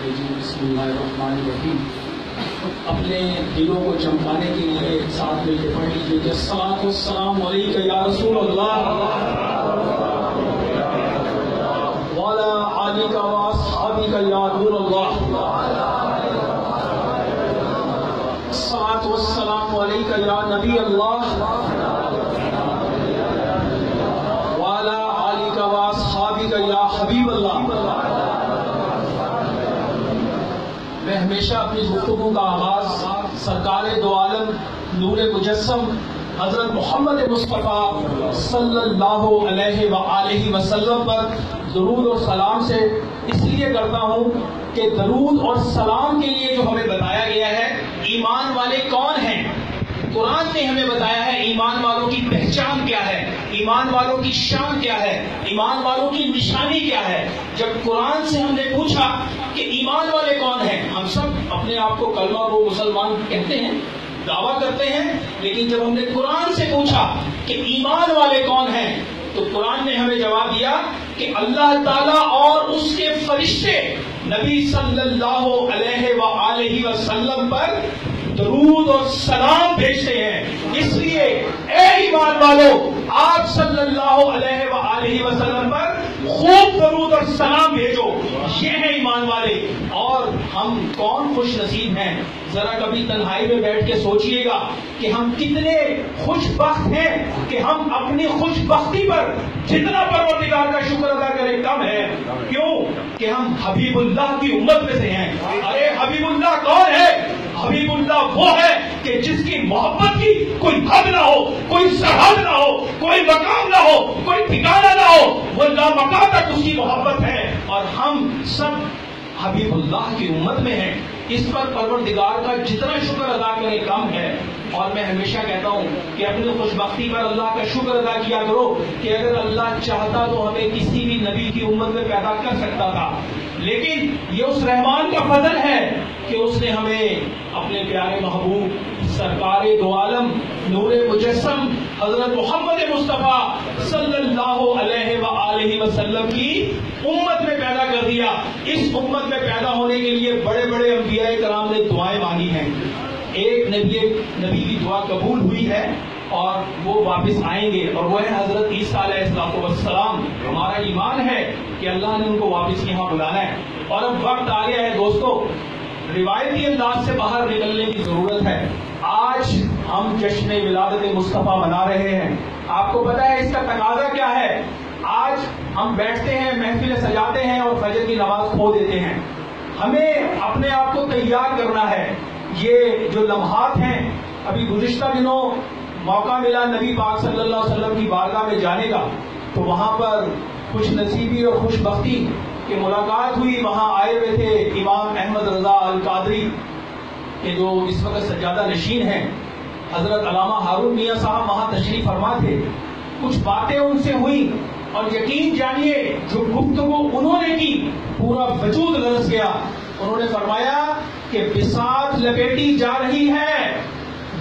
الرجیم بسم اللہ الرحمن الرحیم. اپنے دلوں کو چمکانے کے لیے ساتھ مل کے پڑھ لیجیے کہ الصلاۃ والسلام علیک یا رسول اللہ وعلی آلک واصحابک یا نور اللہ. الصلاۃ والسلام علیک یا نبی اللہ وعلی آلک واصحابک یا حبیب اللہ. میں ہمیشہ اپنی گفتگو کا آغاز سرکار دو عالم نور مجسم حضرت محمد مصطفیٰ صلی اللہ علیہ وآلہ وسلم پر درود اور سلام سے اس لیے کرتا ہوں کہ درود اور سلام کے لیے جو ہمیں بتایا گیا ہے ایمان والے کون ہیں. قرآن نے ہمیں بتایا ہے ایمان والوں کی پہچان کیا ہے, ایمان والوں کی شان کیا ہے, ایمان والوں کی نشانی کیا ہے. جب قرآن سے ہم نے پوچھا کہ ایمان والے کون ہیں, ہم سب اپنے آپ کو کلمہ وہ مسلمان کہتے ہیں, دعویٰ کرتے ہیں, لیکن جب ہم نے قرآن سے پوچھا کہ ایمان والے کون ہیں تو قرآن نے ہمیں جواب دیا کہ اللہ تعالیٰ اور اس کے فرشتے نبی صلی اللہ علیہ وآلہ وسلم پر درود اور سلام بھیجتے ہیں. اس لیے اے ایمان والو آپ صلی اللہ علیہ وآلہ وسلم پر خوب درود اور سلام بھیجو. یہ ہے ایمان والے. اور ہم کون خوش نصیب ہیں, ذرا کبھی تنہائی میں بیٹھ کے سوچئے گا کہ ہم کتنے خوش بخت ہیں کہ ہم اپنی خوش بختی پر جتنا پروردگار کا شکر ادا کریں کم ہے. کیوں کہ ہم حبیب اللہ کی امت میں سے ہیں. ارے حبیب اللہ کون ہے؟ حبیب اللہ وہ ہے کہ جس کی محبت کی کوئی حد نہ ہو, کوئی سرحد نہ ہو, کوئی مقام نہ ہو, کوئی ٹھکانہ نہ ہو. وہ لامکان تک اس کی محبت ہے اور ہم سب حبیب اللہ کی امت میں ہیں. اس پر پروردگار کا جتنا شکر ادا کرے کم ہے. اور میں ہمیشہ کہتا ہوں کہ اپنی خوش بختی پر اللہ کا شکر ادا کیا کرو کہ اگر اللہ چاہتا تو ہمیں کسی بھی نبی کی امت میں پیدا کر سکتا تھا, لیکن یہ اس رحمان کا فضل ہے کہ اس نے ہمیں اپنے پیارے محبوب سرکار دو عالم نور مجسم حضرت محمد مصطفیٰ صلی اللہ علیہ وآلہ وسلم کی امت میں پیدا کر دیا. اس امت میں پیدا ہونے کے لیے بڑے بڑے انبیاء کرام نے دعائیں مانگی ہیں. ایک نبی کی دعا قبول ہوئی ہے اور وہ واپس آئیں گے, اور وہ ہے حضرت عیسیٰ علیہ السلام. ہمارا ایمان ہے کہ اللہ نے ان کو واپس یہاں بلانا ہے. اور اب وقت آ گیا ہے دوستو, روایتی انداز سے باہر نکلنے کی ضرورت ہے. آج ہم جشن ولادت مصطفیٰ منا رہے ہیں. آپ کو پتا ہے اس کا تقاضا کیا ہے؟ آج ہم بیٹھتے ہیں, محفل سجاتے ہیں اور فجر کی نماز کھو دیتے ہیں. ہمیں اپنے آپ کو تیار کرنا ہے. یہ جو لمحات ہیں, ابھی گزشتہ دنوں موقع ملا نبی پاک صلی اللہ علیہ وسلم کی بارگاہ میں جانے کا, تو وہاں پر خوش نصیبی اور خوش بختی کی ملاقات ہوئی. وہاں آئے ہوئے تھے امام احمد رضا القادری کہ جو اس وقت سجادہ نشین ہیں. حضرت علامہ ہارون میاں صاحب وہاں تشریف فرما تھے. کچھ باتیں ان سے ہوئی اور یقین جانیے جو گفتگو انہوں نے کی پورا وجود لرز گیا. انہوں نے فرمایا کہ بساط لپیٹی جا رہی ہے,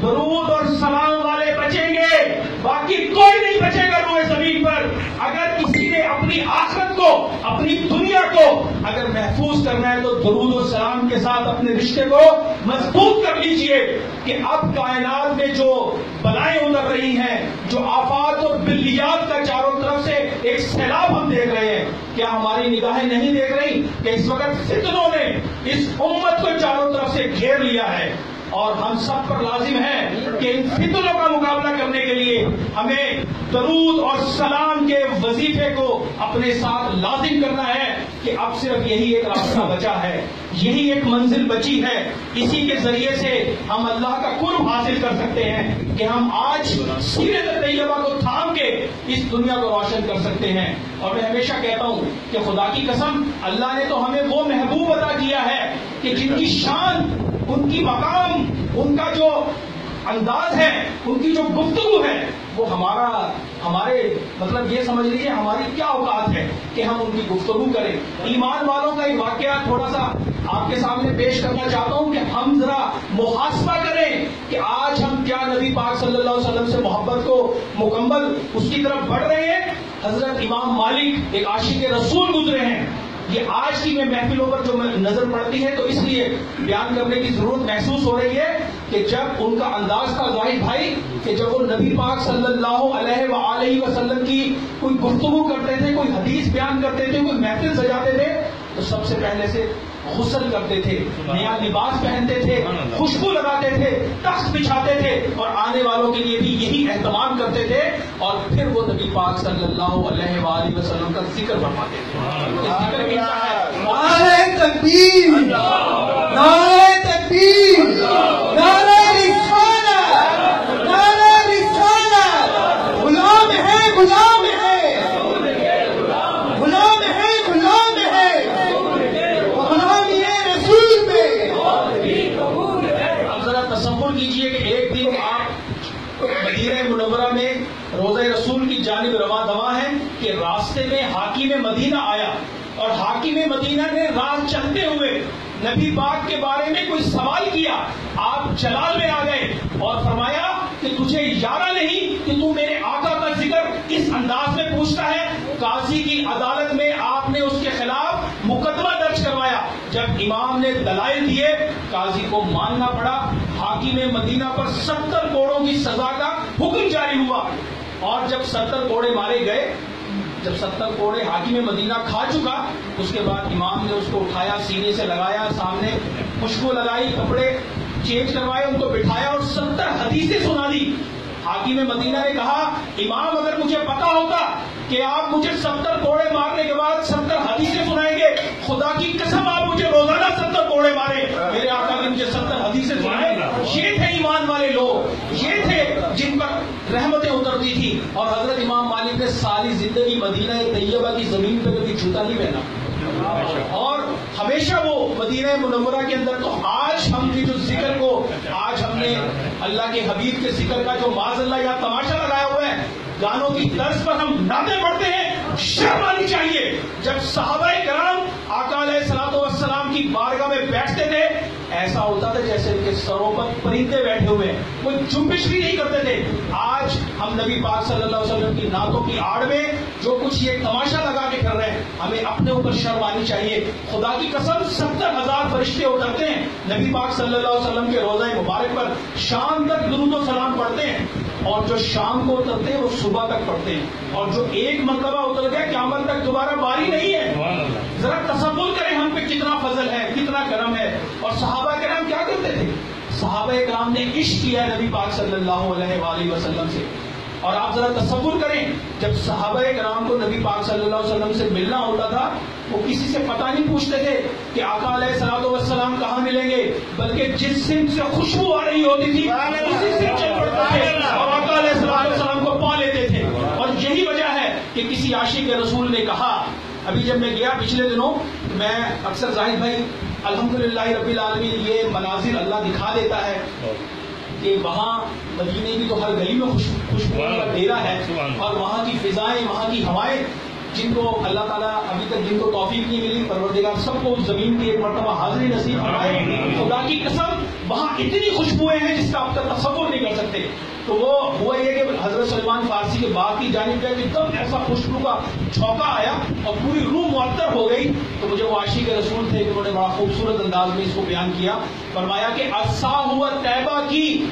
درود اور سلام والے بچیں گے, باقی کوئی نہیں بچے گا روئے زمین پر. اگر کسی نے اپنی آخرت کو, اپنی دنیا کو اگر محفوظ کرنا ہے تو درود و سلام کے ساتھ اپنے رشتے کو مضبوط کر لیجئے کہ اب کائنات میں جو بلائیں اتر رہی ہیں, جو آفات اور بلیات کا چاروں طرف سے ایک سیلاب ہم دیکھ رہے ہیں, کیا ہماری نگاہیں نہیں دیکھ رہی کہ اس وقت فتنوں نے اس امت کو چاروں طرف سے گھیر لیا ہے؟ اور ہم سب پر لازم ہے کہ ان فتنوں کا مقابلہ کرنے کے لیے ہمیں درود اور سلام کے وظیفے کو اپنے ساتھ لازم کرنا ہے کہ اب صرف یہی ایک راستہ بچا ہے, یہی ایک منزل بچی ہے. اسی کے ذریعے سے ہم اللہ کا قرب حاصل کر سکتے ہیں کہ ہم آج سیرت طیبہ کو تھام کے اس دنیا کو روشن کر سکتے ہیں. اور میں ہمیشہ کہتا ہوں کہ خدا کی قسم اللہ نے تو ہمیں وہ محبوب عطا کیا ہے کہ جن کی شان, ان کی مقام, ان کا جو انداز ہے, ان کی جو گفتگو ہے, وہ ہمارے مطلب یہ سمجھ لیجیے ہماری کیا اوقات ہے کہ ہم ان کی گفتگو کریں. ایمان والوں کا ایک واقعہ تھوڑا سا آپ کے سامنے پیش کرنا چاہتا ہوں کہ ہم ذرا محاسبہ کریں کہ آج ہم کیا نبی پاک صلی اللہ علیہ وسلم سے محبت کو مکمل اس کی طرف بڑھ رہے ہیں. حضرت امام مالک ایک عاشق رسول گزرے ہیں, یہ آج کی میں محفلوں پر جو نظر پڑتی ہے تو اس لیے بیان کرنے کی ضرورت محسوس ہو رہی ہے کہ جب ان کا انداز تھا زاہد بھائی کہ جب وہ نبی پاک صلی اللہ علیہ وآلہ وسلم کی کوئی گفتگو کرتے تھے، کوئی حدیث بیان کرتے تھے، کوئی محفل سجاتے تھے تو سب سے پہلے سے غسل کرتے تھے، نیا لباس پہنتے تھے، خوشبو لگاتے تھے، تخت بچھاتے تھے اور آنے والوں کے لیے بھی یہی اہتمام کرتے تھے اور پھر وہ نبی پاک صلی اللہ علیہ وآلہ وسلم کا ذکر فرماتے تھے۔ ذکر کیا ہے؟ نعرہ تکبیر، نعرہ تکبیر، نعرہ رسالت، نعرہ رسالت، غلام ہے غلام ہے، غلام ہے غلام ہے، غلامی رسول میں۔ اب ذرا تصور کیجئے کہ ایک دن آپ مدینہ منورہ میں روضہ رسول کی جانب رواں دواں ہیں کہ راستے میں حاکم مدینہ آیا اور حاکم مدینہ نے راہ چلتے ہوئے نبی پاک کے بارے میں کوئی سوال کیا، آپ جلال میں آ گئے اور فرمایا کہ تجھے یارہ نہیں کہ تو میرے آقا کا ذکر اس انداز میں پوچھتا ہے۔ قاضی کی عدالت میں آپ نے اس کے خلاف مقدمہ درج کروایا، جب امام نے دلائل دیے قاضی کو ماننا پڑا، حاکم مدینہ پر 70 کوڑوں کی سزا کا حکم جاری ہوا اور جب 70 کوڑے مارے گئے، جب 70 کوڑے حاکم مدینہ کھا چکا، اس کے بعد امام نے اس کو اٹھایا، سینے سے لگایا، سامنے خوشبو لگائی، کپڑے چینج کروائے، ان کو بٹھایا اور 70 حدیثیں سنا دی۔ حاکم مدینہ نے کہا امام اگر مجھے پتا ہوتا کہ آپ مجھے 70 کوڑے مارنے کے بعد 70 حدیثیں سنائیں گے، خدا کی قسم آپ مجھے روزانہ 70 کوڑے مارے، میرے آقا نے مجھے 70 حدیثیں سنائیں۔ یہ تھے ایمان والے لوگ، یہ تھے جن پر رحمتیں اترتی تھی۔ اور حضرت امام مالک نے ساری زندگی مدینہ طیبہ کی زمین پہ کبھی جوتا نہیں پہنا اور ہمیشہ وہ مدینہ منورہ کے اندر۔ تو آج ہم کی جو ذکر کو، آج ہم نے اللہ کے حبیب کے ذکر کا جو معاذ اللہ یا تماشا لگایا ہوا ہے، گانوں کی طرز پر ہم نعتیں پڑھتے ہیں، شرم آنی چاہیے۔ جب صحابہ کرام آقا علیہ الصلوۃ والسلام کی بارگاہ میں بیٹھتے تھے ایسا ہوتا تھا جیسے ان کے سروں پر پرندے بیٹھے ہوئے، کوئی جنبش بھی نہیں کرتے تھے۔ آج ہم نبی پاک صلی اللہ علیہ وسلم کی نعتوں کی آڑ میں جو کچھ یہ تماشا لگا کے کر رہے ہیں، ہمیں اپنے اوپر شرم آنی چاہیے۔ خدا کی قسم 70,000 فرشتے اترتے ہیں نبی پاک صلی اللہ علیہ وسلم کے روضہ مبارک پر، شام تک درود و سلام پڑھتے ہیں اور جو شام کو اترتے ہیں وہ صبح تک پڑھتے ہیں، اور جو ایک مرتبہ اتر گیا قیامت تک دوبارہ باری نہیں ہے۔ ذرا تصور کریں ہم پہ کتنا فضل ہے، کتنا کرم ہے۔ اور صحابہ کرام کیا کرتے تھے؟ صحابہ کرام نے عشق کیا ہے نبی پاک صلی اللہ علیہ وآلہ وسلم سے۔ اور آپ ذرا تصور کریں جب صحابہ کرام کو نبی پاک صلی اللہ علیہ وسلم سے ملنا ہوتا تھا، وہ کسی سے پتہ نہیں پوچھتے تھے کہ آقا علیہ الصلوۃ والسلام کہاں ملیں گے، بلکہ جس سمت سے خوشبو آ رہی ہوتی تھی اسی سے چل پڑتے تھے اور آقا علیہ الصلوۃ والسلام کو پا لیتے تھے۔ اور یہی وجہ ہے کہ کسی عاشق رسول نے کہا، ابھی جب میں گیا پچھلے دنوں، میں اکثر زاہد بھائی الحمدللہ رب العالمین یہ مناظر اللہ دکھا دیتا ہے کہ وہاں مدینے کی تو ہر گلی میں خوشبو کا ڈیرا ہے اور وہاں کی فضائیں، وہاں کی ہوائیں، جن کو اللہ تعالیٰ ابھی تک جن کو توفیق نہیں ملی، پروردگار سب کو زمین کی ایک مرتبہ حاضری نصیب فرمائے۔ خدا کی قسم وہاں اتنی خوشبوئیں ہیں جس کا آپ تک تصور نہیں کر سکتے۔ تو وہ ہوا یہ کہ حضرت سلمان فارسی کے باغ کی جانب گئے، ایک دم ایسا خوشبو کا جھونکا آیا اور پوری روح معطر ہو گئی۔ تو مجھے وہ عاشق رسول تھے کہ انہوں نے بڑا خوبصورت انداز میں اس کو بیان کیا، فرمایا کہ عرصہ ہوا طیبہ کی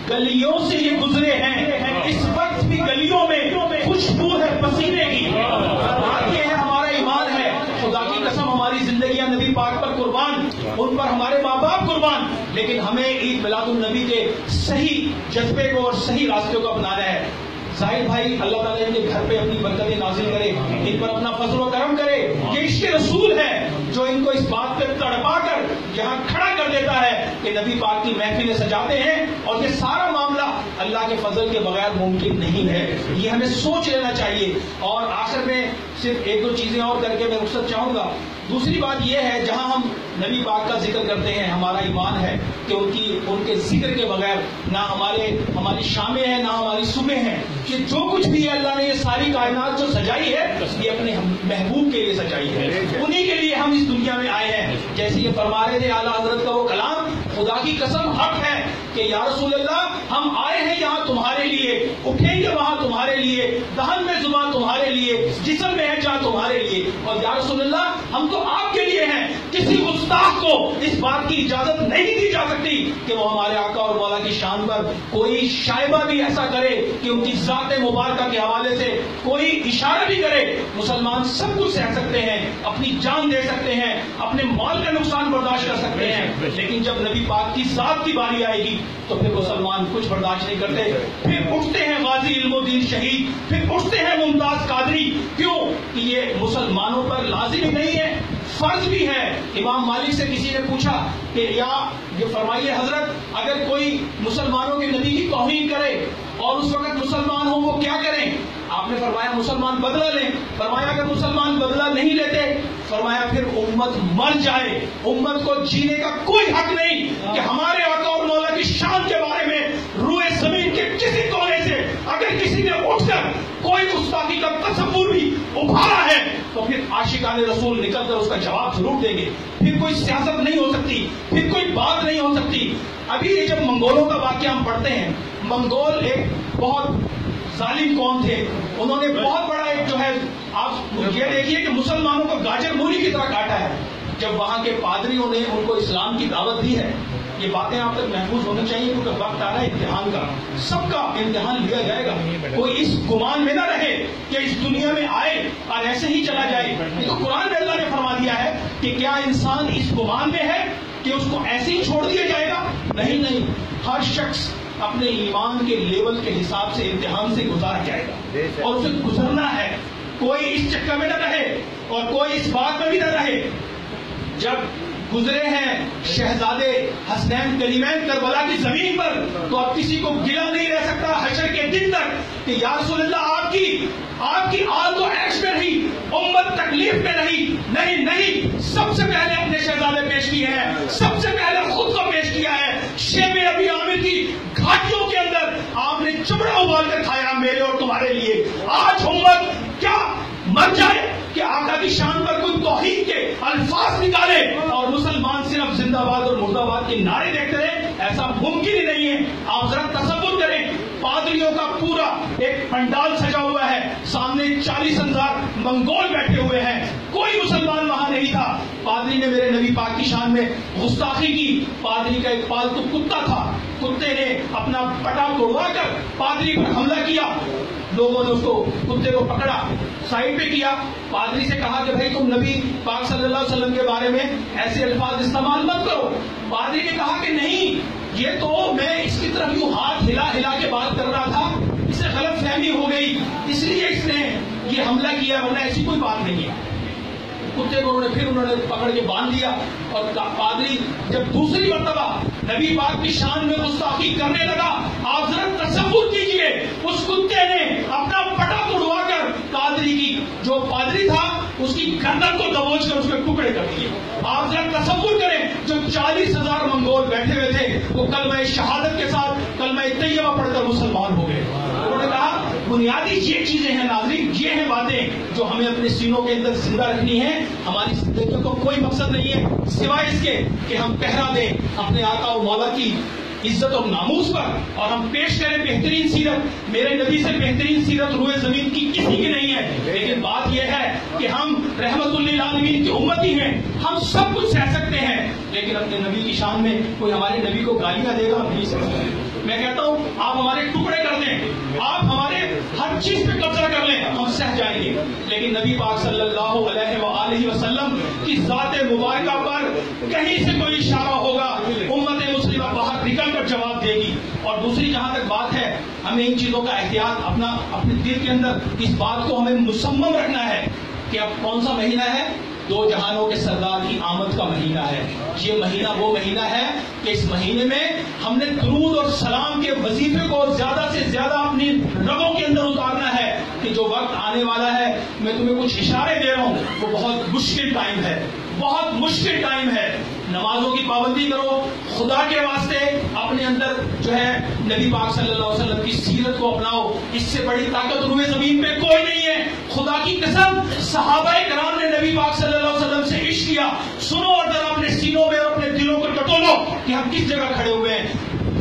گلیوں سے یہ گزرے ہیں، اس وقت بھی گلیوں میں خوشبو ہے پسینے کی۔ یہ ہے ہمارا ایمان ہے، خدا کی قسم ہماری زندگیاں نبی پاک پر قربان، ان پر ہمارے ماں باپ قربان، لیکن ہمیں عید میلاد النبی کے صحیح جذبے کو اور صحیح راستے کو اپنانا ہے۔ زاہد بھائی اللہ تعالیٰ ان کے گھر پہ اپنی برکتیں نازل کرے، ان پر اپنا فضل و کرم کرے۔ یہ عشق رسول ہے جو ان کو اس بات پہ تڑپا کر یہاں کھڑا کر دیتا ہے کہ نبی پاک کی محفلیں سجاتے ہیں، اور یہ سارا معاملہ اللہ کے فضل کے بغیر ممکن نہیں ہے، یہ ہمیں سوچ لینا چاہیے۔ اور آخر میں صرف ایک دو چیزیں اور کر کے میں رخصت چاہوں گا۔ دوسری بات یہ ہے جہاں ہم نبی پاک کا ذکر کرتے ہیں، ہمارا ایمان ہے کہ ان کے ذکر کے بغیر نہ ہماری شامیں ہیں نہ ہماری صبح ہیں، کہ جو کچھ بھی ہے اللہ نے یہ ساری کائنات جو سجائی ہے یہ اپنے محبوب کے لیے سجائی ہے، انہی کے لیے ہم اس دنیا میں آئے ہیں۔ جیسے یہ فرما رہے تھے اعلیٰ حضرت کا وہ کلام، خدا کی قسم حق ہے کہ یا رسول اللہ ہم آئے ہیں یہاں تمہارے لیے، اٹھیں گے وہاں تمہارے لیے، دہن میں زبان تمہارے لیے، جسم میں ہے جہاں تمہارے لیے، اور یا رسول اللہ ہم تو آپ کے لیے ہیں۔ کسی گستاخ کو اس بات کی اجازت نہیں دی جا سکتی کہ وہ ہمارے آقا اور مولا کی شان پر کوئی شائبہ بھی ایسا کرے کہ ان کی ذات مبارکہ کے حوالے سے کوئی اشارہ بھی کرے۔ مسلمان سب کچھ سہ سکتے ہیں، اپنی جان دے سکتے ہیں، اپنے مال کا نقصان برداشت کر سکتے ہیں، لیکن جب نبی پاک کی ذات کی باری آئے گی تو پھر مسلمان کچھ برداشت نہیں کرتے۔ پھر اٹھتے ہیں غازی علم الدین شہید، پھر اٹھتے ہیں ممتاز قادری۔ کیوں کہ یہ مسلمانوں پر لازمی نہیں ہے، فرض بھی ہے۔ امام مالک سے کسی نے پوچھا کہ یا یہ فرمائیے حضرت اگر کوئی مسلمانوں کے نبی کی توہین کرے اور اس وقت مسلمان ہوں وہ کیا کریں؟ آپ نے فرمایا مسلمان بدلہ لیں۔ فرمایا اگر مسلمان بدلہ نہیں لیتے، فرمایا پھر امت مر جائے، امت کو جینے کا کوئی حق نہیں کہ ہمارے آقا اور مولا کی شان کے بارے میں روئے زمین کے کسی کونے سے اگر کسی نے اٹھ کر کوئی گستاخی کا تصور بھی ابھارا ہے تو پھر عاشقان رسول نکل کر اس کا جواب ضرور دیں گے۔ پھر کوئی سیاست نہیں ہو سکتی، پھر کوئی بات نہیں ہو سکتی۔ ابھی یہ جب منگولوں کا واقعہ ہم پڑھتے ہیں، منگول ایک بہت ظالم قوم تھے، انہوں نے بہت بڑا ایک جو ہے، آپ یہ دیکھیے کہ مسلمانوں کو گاجر مولی کی طرح کاٹا ہے۔ جب وہاں کے پادریوں نے ان کو اسلام کی دعوت دی ہے، یہ باتیں آپ تک محفوظ ہونی چاہیے کیونکہ وقت آ رہا ہے امتحان کا، سب کا امتحان لیا جائے گا۔ کوئی اس گمان میں نہ رہے کہ اس دنیا میں آئے اور ایسے ہی چلا جائے۔ یہ تو قرآن میں اللہ نے فرما دیا ہے کہ کیا انسان اس گمان میں ہے کہ اس کو ایسے ہی چھوڑ دیا جائے گا؟ نہیں، ہر شخص اپنے ایمان کے لیول کے حساب سے امتحان سے گزارا جائے گا اور اسے گزرنا ہے۔ کوئی اس چکر میں نہ رہے اور کوئی اس بات میں بھی نہ رہے۔ جب گزرے ہیں شہزادے حسنین کلیمین کربلا کی زمین پر تو اب کسی کو گلا نہیں رہ سکتا حشر کے دن تک کہ یا رسول اللہ آپ کی آل تو عیش میں رہی، امت تکلیف میں رہی۔ نہیں، سب سے پہلے اپنے شہزادے پیش کیے ہیں، سب سے پہلے خود کو پیش کیا ہے۔ شیب ابی عامر کی گھاٹیوں کے اندر آپ نے چمڑا ابال کر کھایا میرے اور تمہارے لیے۔ آج امت کیا مر جائے کہ آقا کی شان پر کوئی توہین کے الفاظ نکالے اور مسلمان صرف زندہ باد اور مردہ باد کے نعرے دیکھتے رہے؟ ایسا ممکن ہی نہیں ہے۔ آپ ذرا تصور کریں، پادریوں کا پورا ایک پنڈال سجا ہوا ہے، سامنے 40,000 منگول بیٹھے ہوئے ہیں، کوئی مسلمان وہاں نہیں تھا۔ پادری نے میرے نبی پاک کی شان میں گستاخی کی۔ پادری کا ایک پالتو کتا تھا، کتے نے اپنا پٹا توڑوا کر پادری پر حملہ کیا۔ لوگوں نے اس کو کتے کو پکڑا، سائڈ پہ کیا، پادری سے کہا کہ بھائی تم نبی پاک صلی اللہ علیہ وسلم کے بارے میں ایسے الفاظ استعمال مت کرو۔ پادری نے کہا کہ نہیں، یہ تو میں اس کی طرف یوں ہاتھ ہلا کے بات کر رہا تھا، اسے غلط فہمی ہو گئی اس لیے اس نے یہ حملہ کیا، ورنہ ایسی کوئی بات نہیں ہے۔ کتے کو انہوں نے پکڑ کے باندھ دیا اور پادری جب دوسری مرتبہ نبی پاک کی شان میں گستاخی کرنے لگا، آپ ذرا تصور کیجئے اس کتے نے اپنا پٹا توڑوا کر قادری کی جو پادری تھا اس کی گردن کو دبوچ کر اس کے ٹکڑے کر دیے۔ آپ ذرا تصور کریں، جو 40,000 منگول بیٹھے ہوئے تھے وہ کلمہ شہادت کے ساتھ کلمہ طیبہ پڑھ کر مسلمان ہو گئے۔ انہوں نے کہا بنیادی یہ چیزیں ہیں ناظرین، یہ ہیں باتیں جو ہمیں اپنے سینوں کے اندر زندہ رکھنی ہے۔ ہماری زندگی کو کوئی مقصد نہیں ہے سوائے اس کے کہ ہم پہرا دیں اپنے آقا و مولا کی عزت اور ناموس پر اور ہم پیش کریں بہترین سیرت۔ میرے نبی سے بہترین سیرت روئے زمین کی کسی کی نہیں ہے، لیکن بات یہ ہے کہ ہم رحمت للعالمین کی امتی ہیں، ہم سب کچھ سہ سکتے ہیں، لیکن اپنے نبی کی شان میں کوئی ہمارے نبی کو گالیاں دے گا ہم نہیں سکتے۔ میں کہتا ہوں آپ ہمارے ٹکڑے کر دیں، آپ ہمارے ہر چیز پہ قبضہ کر لیں، ہم سہ جائیں گے، لیکن نبی پاک صلی اللہ علیہ وآلہ وسلم کی ذات مبارکہ پر کہیں سے کوئی اشارہ ہوگا، امت مسلمہ باہر نکل کر جواب دے گی۔ اور دوسری جہاں تک بات ہے، ہمیں ان چیزوں کا احتیاط اپنے دل کے اندر اس بات کو ہمیں مصمم رکھنا ہے کہ اب کون سا مہینہ ہے؟ دو جہانوں کے سردار کی آمد کا مہینہ ہے۔ یہ مہینہ وہ مہینہ ہے کہ اس مہینے میں ہم نے درود اور سلام کے وظیفے کو زیادہ سے زیادہ اپنی رگوں کے اندر اتارنا ہے کہ جو وقت آنے والا ہے، میں تمہیں کچھ اشارے دے رہا ہوں، وہ بہت مشکل ٹائم ہے، بہت مشکل ٹائم ہے۔ نمازوں کی پابندی کرو، خدا کے واسطے اپنے اندر جو ہے نبی پاک صلی اللہ علیہ وسلم کی سیرت کو اپناؤ، اس سے بڑی طاقت روئے زمین پہ کوئی نہیں ہے۔ خدا کی قسم صحابہ کرام نے نبی پاک صلی اللہ علیہ وسلم سے عشق کیا، سنو اور ذرا اپنے سینوں میں اور اپنے دلوں کو ٹٹولو کہ ہم کس جگہ کھڑے ہوئے ہیں.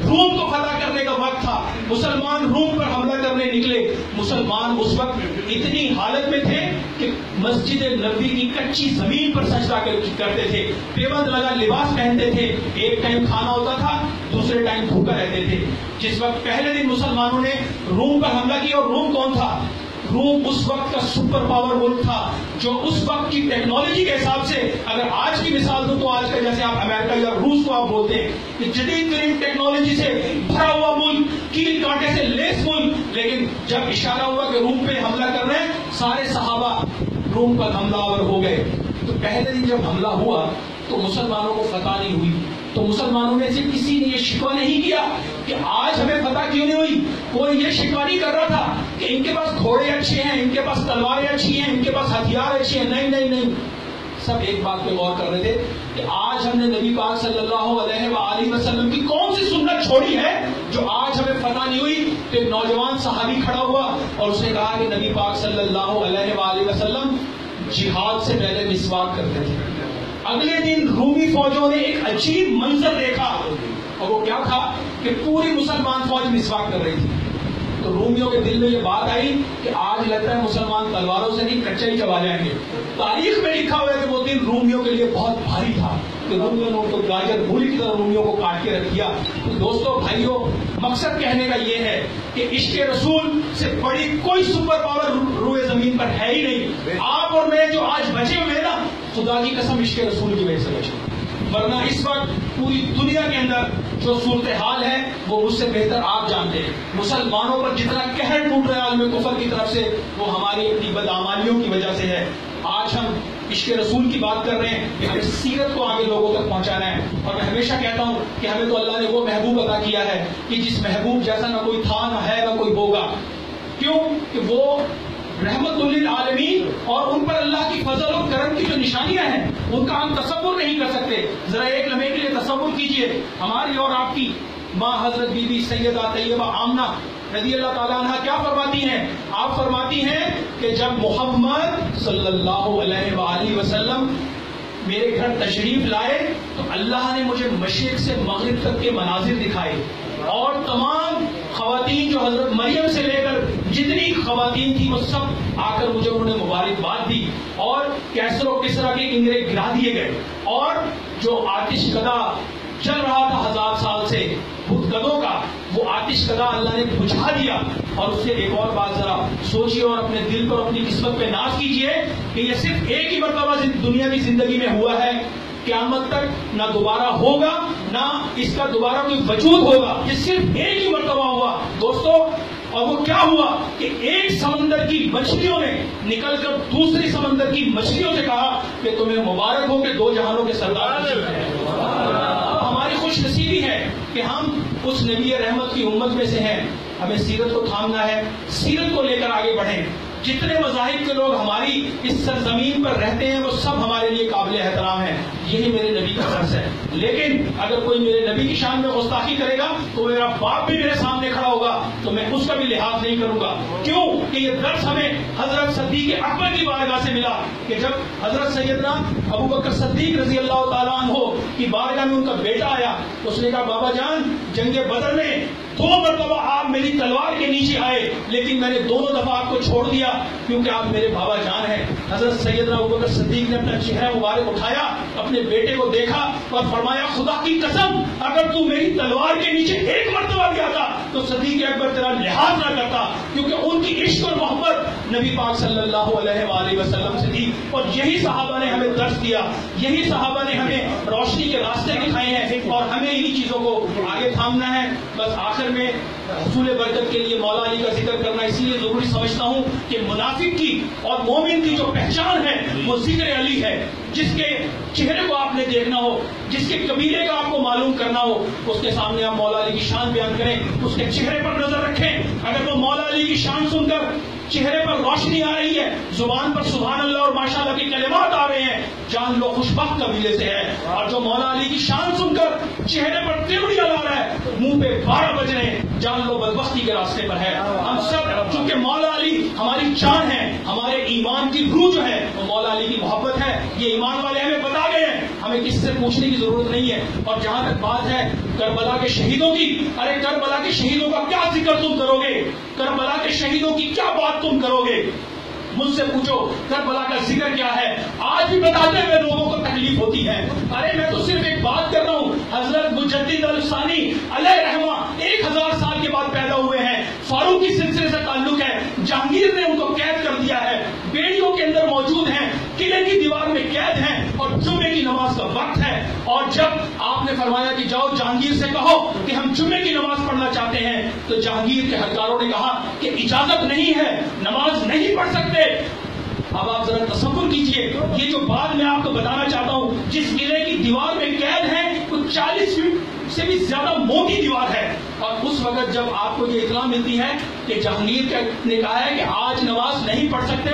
روم کو فتح کرنے کا وقت تھا. مسلمان روم پر حملہ کرنے نکلے. مسلمان اس وقت اتنی حالت میں تھے کہ مسجد نبوی کی کچی زمین پر سجدہ کرتے تھے. پیوند لگا لباس پہنتے تھے. ایک ٹائم کھانا ہوتا تھا, دوسرے ٹائم بھوکا رہتے تھے. جس وقت پہلے دن مسلمانوں نے روم پر حملہ کیا, اور روم کون تھا؟ روم اس وقت کا سپر پاور ملک تھا جو اس وقت کی ٹیکنالوجی کے حساب سے, اگر آج کی مثال دوں تو آج کا جیسے آپ امریکہ یا روس کو آپ بولتے ہیں کہ جدید ترین ٹیکنالوجی سے بھرا ہوا ملک, کیل کانٹے سے لیس ملک. لیکن جب اشارہ ہوا کہ روم پہ حملہ کر رہے ہیں, سارے صحابہ روم پر حملہ آور ہو گئے. تو پہلے دن جب حملہ ہوا تو مسلمانوں کو فتح نہیں ہوئی. تو مسلمانوں میں سے کسی نے یہ شکوہ نہیں کیا کہ آج ہمیں فتح کیوں نہیں ہوئی. کوئی یہ شکوہ نہیں کر رہا تھا کہ ان کے پاس گھوڑے اچھے ہیں, ان کے پاس تلواریں اچھی ہیں, ان کے پاس ہتھیار اچھے ہیں. نہیں نہیں نہیں, سب ایک بات پہ غور کر رہے تھے کہ آج ہم نے نبی پاک صلی اللہ علیہ وآلہ وسلم کی کون سی سنت چھوڑی ہے جو آج ہمیں فتح نہیں ہوئی. تو ایک نوجوان صحابی کھڑا ہوا اور اس نے کہا کہ نبی پاک صلی اللہ علیہ وآلہ وسلم جہاد سے پہلے مسواک کرتے تھے. اگلے دن رومی فوجوں نے ایک عجیب منظر دیکھا, اور وہ کیا تھا کہ پوری مسلمان فوج مسواک کر رہی تھی. تو رومیوں کے دل میں یہ بات آئی کہ آج لگتا ہے مسلمان تلواروں سے نہیں کچا ہی چبا جائیں گے. تاریخ میں لکھا ہوا ہے کہ وہ دن رومیوں کے لیے بہت بھاری تھا کہ رومیوں نے ان کو گاجر مولی کی طرح رومیوں کو کاٹ کے رکھ دیا. تو دوستو بھائیوں, مقصد کہنے کا یہ ہے کہ عشق رسول سے بڑی کوئی سپر پاور روئے زمین پر ہے ہی نہیں. آپ اور میں جو آج بچے ہوئے ہیں نا, خدا کی قسم عشق رسول کی وجہ سے بچے, ورنہ اس وقت پوری دنیا کے اندر جو صورتحال ہے وہ مجھ سے بہتر آپ جانتے ہیں. مسلمانوں پر جتنا قہر ٹوٹ رہا ہے عالم کفر کی طرف سے, وہ ہماری اپنی بدعمالیوں کی وجہ سے ہے. آج ہم عشق رسول کی بات کر رہے ہیں کہ ہمیں سیرت کو آگے لوگوں تک پہنچانا ہے. اور میں ہمیشہ کہتا ہوں کہ ہمیں تو اللہ نے وہ محبوب عطا کیا ہے کہ جس محبوب جیسا نہ کوئی تھا, نہ ہے, نہ کوئی ہوگا. کیوں کہ وہ رحمت للعالمین, اور ان پر اللہ کی فضل اور کرم کی جو نشانیاں ہیں ان کا ہم تصور نہیں کر سکتے. ذرا ایک لمحے کے لیے تصور کیجئے, ہماری اور آپ کی ماں حضرت بی بی سیدہ طیبہ آمنہ رضی اللہ تعالیٰ عنہ کیا فرماتی ہیں؟ آپ فرماتی ہیں کہ جب محمد صلی اللہ علیہ وآلہ وسلم میرے گھر تشریف لائے تو اللہ نے مجھے مشرق سے مغرب تک کے مناظر دکھائے, اور تمام خواتین جو حضرت مریم سے لے کر جتنی خواتین تھی وہ سب آ کر مجھے انہوں نے مبارکباد دی, اور کیسر و کسرا کے کنگرے گرا دیے گئے, اور جو آتش کدا چل رہا تھا 1000 سال سے بت گدوں کا, وہ آتش کدا اللہ نے بجھا دیا. اور اس سے ایک اور بات ذرا سوچیے اور اپنے دل پر اپنی قسمت پہ ناز کیجئے کہ یہ صرف ایک ہی مرتبہ دنیا کی زندگی میں ہوا ہے, قیامت تک نہ دوبارہ ہوگا, نہ اس کا دوبارہ کوئی وجود ہوگا. یہ صرف ایک ہی مرتبہ ہوا دوستو. اور وہ کیا ہوا کہ ایک سمندر کی مچھلیوں نے نکل کر دوسری سمندر کی مچھلیوں سے کہا کہ تمہیں مبارک ہو کہ 2 جہانوں کے سردار ہیں. ہماری خوش نصیبی ہے کہ ہم اس نبی رحمت کی امت میں سے ہیں. ہمیں سیرت کو تھامنا ہے, سیرت کو لے کر آگے بڑھیں. جتنے مذاہب کے لوگ ہماری اس سرزمین پر رہتے ہیں وہ سب ہمارے لیے قابل احترام ہیں, یہی میرے نبی کا درس ہے. لیکن اگر کوئی میرے نبی کی شان میں گستاخی کرے گا تو میرا باپ بھی میرے سامنے کھڑا ہوگا تو میں اس کا بھی لحاظ نہیں کروں گا. کیوں کہ یہ درس ہمیں حضرت صدیق اکبر کی بارگاہ سے ملا کہ جب حضرت سیدنا ابو بکر صدیق رضی اللہ تعالیٰ عنہ کی بارگاہ میں ان کا بیٹا آیا, اس نے کہا بابا جان جنگ بدر میں 2 مرتبہ آپ میری تلوار کے نیچے آئے, لیکن میں نے دونوں دفعہ آپ کو چھوڑ دیا کیونکہ آپ میرے بابا جان ہیں. حضرت سیدنا ابوبکر صدیق نے اپنا چہرہ مبارک اٹھایا, اپنے بیٹے کو دیکھا اور فرمایا خدا کی قسم اگر تو میری تلوار کے نیچے 1 مرتبہ گیا تھا تو صدیق اکبر تیرا لحاظ نہ کرتا, کیونکہ ان کی عشق اور محبت نبی پاک صلی اللہ علیہ وآلہ وسلم سے تھی. اور یہی صحابہ نے ہمیں درس دیا, یہی صحابہ نے ہمیں روشنی کے راستے دکھائے ہیں, اور ہمیں انہی چیزوں کو آگے تھامنا ہے. بس آخر میں حصول برکت کے لیے مولا علی کا ذکر کرنا اس لیے ضروری سمجھتا ہوں کہ منافق کی اور مومن کی جو پہچان ہے وہ ذکر علی ہے. جس کے چہرے کو آپ نے دیکھنا ہو, جس کے قبیلے کا آپ کو معلوم کرنا ہو, اس کے سامنے آپ مولا علی کی شان بیان کریں, اس کے چہرے پر نظر رکھیں. اگر وہ مولا علی کی شان سن کر چہرے پر روشنی آ رہی ہے, زبان پر سبحان اللہ اور ماشاءاللہ کے کلمات آ رہے ہیں, جان لو خوشبخت قبیلے سے ہے. اور جو مولا علی کی شان سن کر چہرے پر تیوڑیاں لا رہا ہے, منہ پہ 12 بج رہے ہیں, جان لو بدبختی کے راستے پر ہے. ہم سب چونکہ مولا علی ہماری جان ہے, ہمارے ایمان کی روح جو ہے وہ مولا علی کی محبت ہے. یہ ایمان والے ہمیں بتا گئے ہیں, ہمیں ہمیں کس سے پوچھنے کی ضرورت نہیں ہے. اور جہاں تک بات ہے کربلا کے شہیدوں کی، ارے کربلا کے شہیدوں کا کیا ذکر تم کرو گے؟ کربلا کے شہیدوں کی کیا بات تم کرو گے؟ مجھ سے پوچھو کربلا کا ذکر کیا ہے؟ آج بھی بتاتے ہوئے لوگوں کو تکلیف ہوتی ہے. ارے میں تو صرف ایک بات کر رہا ہوں، حضرت مجدد الثانی علیہ رحمہ 1000 سال کے بعد پیدا ہوئے ہیں، فاروقی سلسلے سے تعلق ہے، جہانگیر نے ان کو قید کر دیا ہے، بیڑیوں کے اندر موجود ہیں، قلعے کی دیوار میں قید ہیں، اور جمعے کی نماز کا وقت ہے. اور جب آپ نے فرمایا کہ جاؤ جہانگیر سے کہو کہ ہم جمعے کی نماز پڑھنا چاہتے ہیں، تو جہانگیر کے اہلکاروں نے کہا کہ اجازت نہیں ہے، نماز نہیں پڑھ سکتے. اب آپ ذرا تصور کیجئے، یہ جو بات میں آپ کو بتانا چاہتا ہوں، جس قلعے کی دیوار میں قید ہے وہ 40 فٹ سے بھی زیادہ موٹی دیوار ہے. اور اس وقت جب آپ کو یہ اطلاع ملتی ہے کہ جہانگیر نے کہا ہے کہ آج نماز نہیں پڑھ سکتے،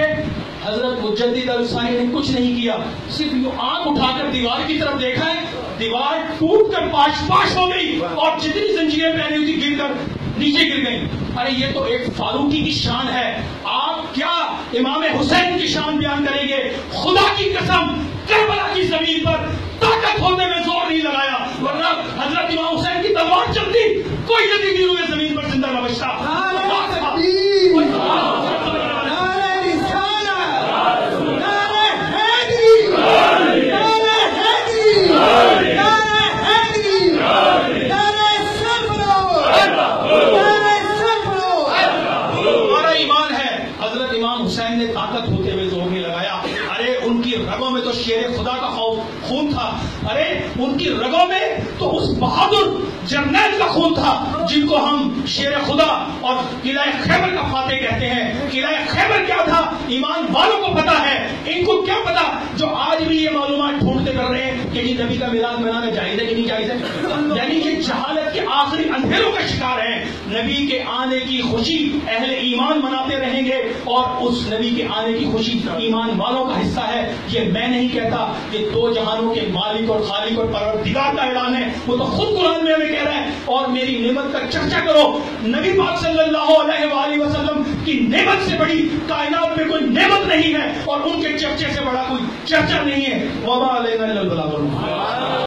حضرت مجدد الثانی نے کچھ نہیں کیا، صرف یوں آنکھ اٹھا کر دیوار کی طرف دیکھا ہے، دیوار ٹوٹ کر پاش پاش ہو گئی اور جتنی زنجیریں پہنی ہوئی تھی گر کر نیچے گر گئی. ارے یہ تو ایک فاروقی کی شان ہے، آپ کیا امام حسین کی شان بیان کریں گے؟ خدا کی قسم کربلا کی زمین پر طاقت ہونے میں زور نہیں لگایا، ورنہ حضرت امام حسین کی تلوار چلتی کوئی یزیدی روئے زمین پر زندہ نہ بچتا. حسین نے طاقت ہوتے ہوئے زور نہیں لگایا. ارے ان کی رگوں میں تو شیر خدا کا خون تھا، ارے ان کی رگوں میں تو اس بہادر جرنیل کا خون تھا جن کو ہم شیر خدا اور قلعہ خیبر کا فاتح کہتے ہیں. قلعہ خیبر کیا تھا ایمان والوں کو پتا ہے، ان کو کیا پتا جو آج بھی یہ معلومات ڈھونڈتے کر رہے ہیں کہ یہ نبی کا میلاد منانا جائز ہے کہ نہیں جائز ہے. یعنی یہ جہالت کے آخری اندھیروں کا شکار ہیں. نبی کے آنے کی خوشی اہل ایمان مناتے رہیں گے، اور اس نبی کے آنے کی خوشی ایمان والوں کا حصہ ہے. یہ میں نہیں کہتا، یہ دو جہانوں کے مالک اور خالق اور پروردگار کا اعلان ہے، وہ تو خود قرآن میں ہمیں کہہ رہا ہے. اور میری نعمت کا چرچا کرو، نبی پاک صلی اللہ علیہ وآلہ وسلم کی نعمت سے بڑی کائنات میں کوئی نعمت نہیں ہے، اور ان کے چرچے سے بڑا کوئی چرچا نہیں ہے. وما علینا الا البلاغ.